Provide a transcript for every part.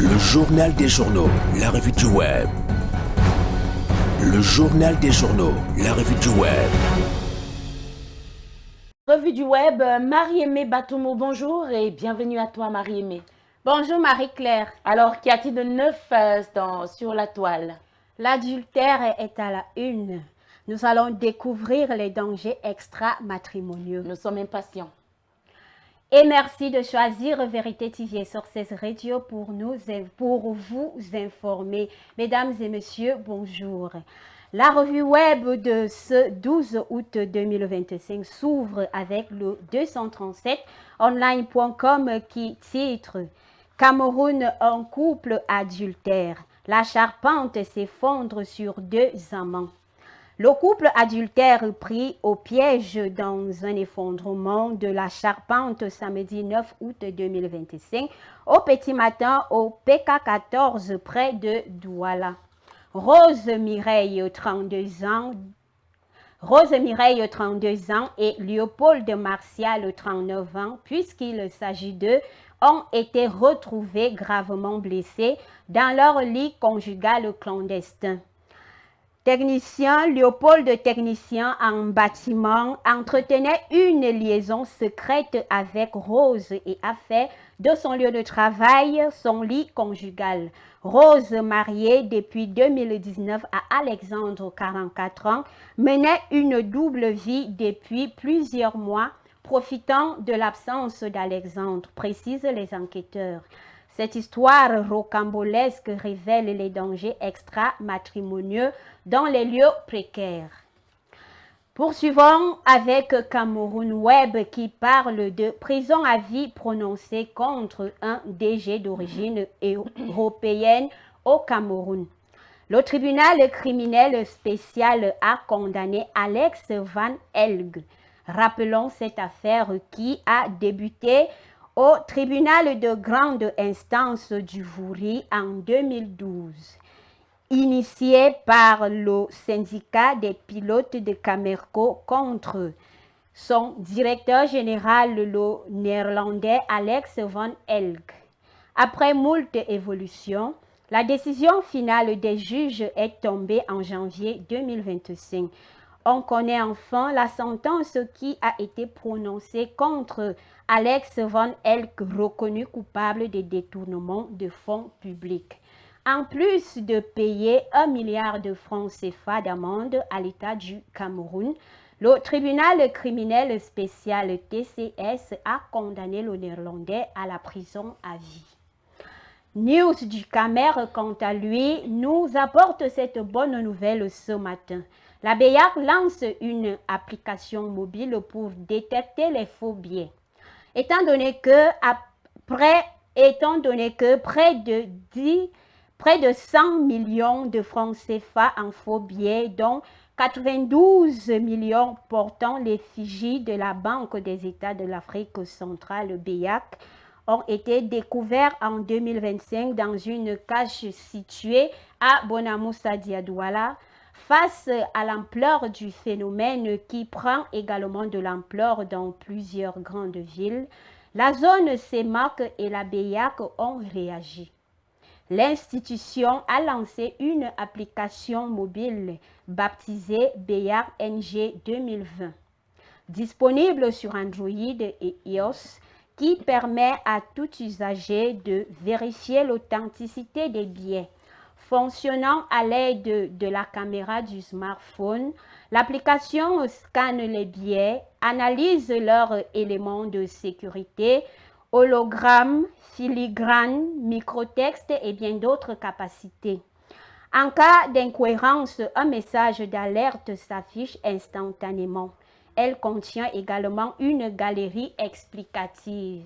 Le journal des journaux, la revue du web. Le journal des journaux, la revue du web. Revue du web, Marie-Aimée Batomo, bonjour et bienvenue à toi Marie-Aimée. Bonjour Marie-Claire. Alors, qu'y a-t-il de neuf sur la toile? L'adultère est à la une. Nous allons découvrir les dangers extra-matrimoniaux. Nous sommes impatients. Et merci de choisir Vérité TV sur Success Radio pour vous informer. Mesdames et messieurs, bonjour. La revue web de ce 12 août 2025 s'ouvre avec le 237 online.com qui titre Cameroun en couple adultère. La charpente s'effondre sur deux amants. Le couple adultère pris au piège dans un effondrement de la charpente samedi 9 août 2025 au petit matin au PK14 près de Douala. Rose Mireille, 32 ans, et Léopold Martial, 39 ans, puisqu'il s'agit d'eux, ont été retrouvés gravement blessés dans leur lit conjugal clandestin. Léopold, technicien en bâtiment, entretenait une liaison secrète avec Rose et a fait de son lieu de travail son lit conjugal. Rose, mariée depuis 2019 à Alexandre, 44 ans, menait une double vie depuis plusieurs mois, profitant de l'absence d'Alexandre, précisent les enquêteurs. Cette histoire rocambolesque révèle les dangers extra-matrimoniaux dans les lieux précaires. Poursuivons avec Cameroun Web qui parle de prison à vie prononcée contre un DG d'origine européenne au Cameroun. Le tribunal criminel spécial a condamné Alex Van Elg. Rappelons cette affaire qui a débuté au tribunal de grande instance du Vouri en 2012. Initié par le syndicat des pilotes de Camerco contre son directeur général, le néerlandais Alex Van Elk. Après moult évolutions, la décision finale des juges est tombée en janvier 2025. On connaît enfin la sentence qui a été prononcée contre Alex Van Elk, reconnu coupable de détournement de fonds publics. En plus de payer 1 milliard de francs CFA d'amende à l'État du Cameroun, le tribunal criminel spécial TCS a condamné le Néerlandais à la prison à vie. News du Camer, quant à lui, nous apporte cette bonne nouvelle ce matin. La BEAC lance une application mobile pour détecter les faux billets. Étant donné que près de 100 millions de francs CFA en faux billets, dont 92 millions portant l'effigie de la Banque des États de l'Afrique centrale, BEAC, ont été découverts en 2025 dans une cache située à Bonamoussa Diadouala. Face à l'ampleur du phénomène qui prend également de l'ampleur dans plusieurs grandes villes, la zone CEMAC et la BEAC ont réagi. L'institution a lancé une application mobile baptisée BEAC NG 2020, disponible sur Android et iOS, qui permet à tout usager de vérifier l'authenticité des billets. Fonctionnant à l'aide de la caméra du smartphone, l'application scanne les billets, analyse leurs éléments de sécurité, hologrammes, filigrane, microtexte et bien d'autres capacités. En cas d'incohérence, un message d'alerte s'affiche instantanément. Elle contient également une galerie explicative.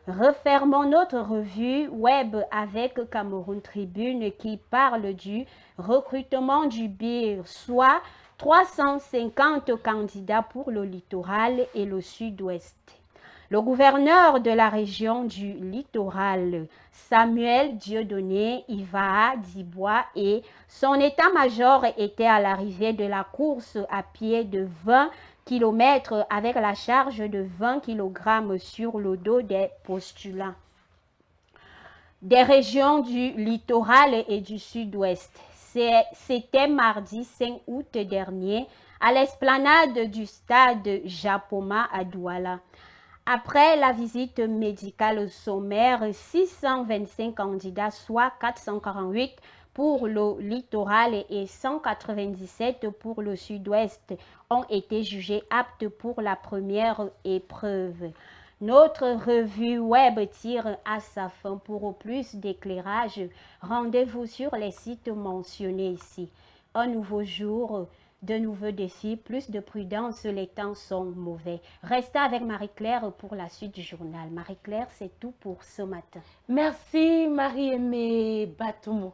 Refermons notre revue web avec Cameroun Tribune qui parle du recrutement du BIR, soit 350 candidats pour le littoral et le sud-ouest. Le gouverneur de la région du littoral, Samuel Dieudonné Iva Dibois, et son état-major étaient à l'arrivée de la course à pied de 20 km avec la charge de 20 kg sur le dos des postulants. des régions du littoral et du sud-ouest. C'était mardi 5 août dernier à l'esplanade du stade Japoma à Douala. Après la visite médicale sommaire, 625 candidats, soit 448 pour le littoral et 197 pour le sud-ouest, ont été jugés aptes pour la première épreuve. Notre revue web tire à sa fin. Pour plus d'éclairage, rendez-vous sur les sites mentionnés ici. Un nouveau jour, de nouveaux défis, plus de prudence, les temps sont mauvais. Restez avec Marie-Claire pour la suite du journal. Marie-Claire, c'est tout pour ce matin. Merci Marie-Aimée Batoumou.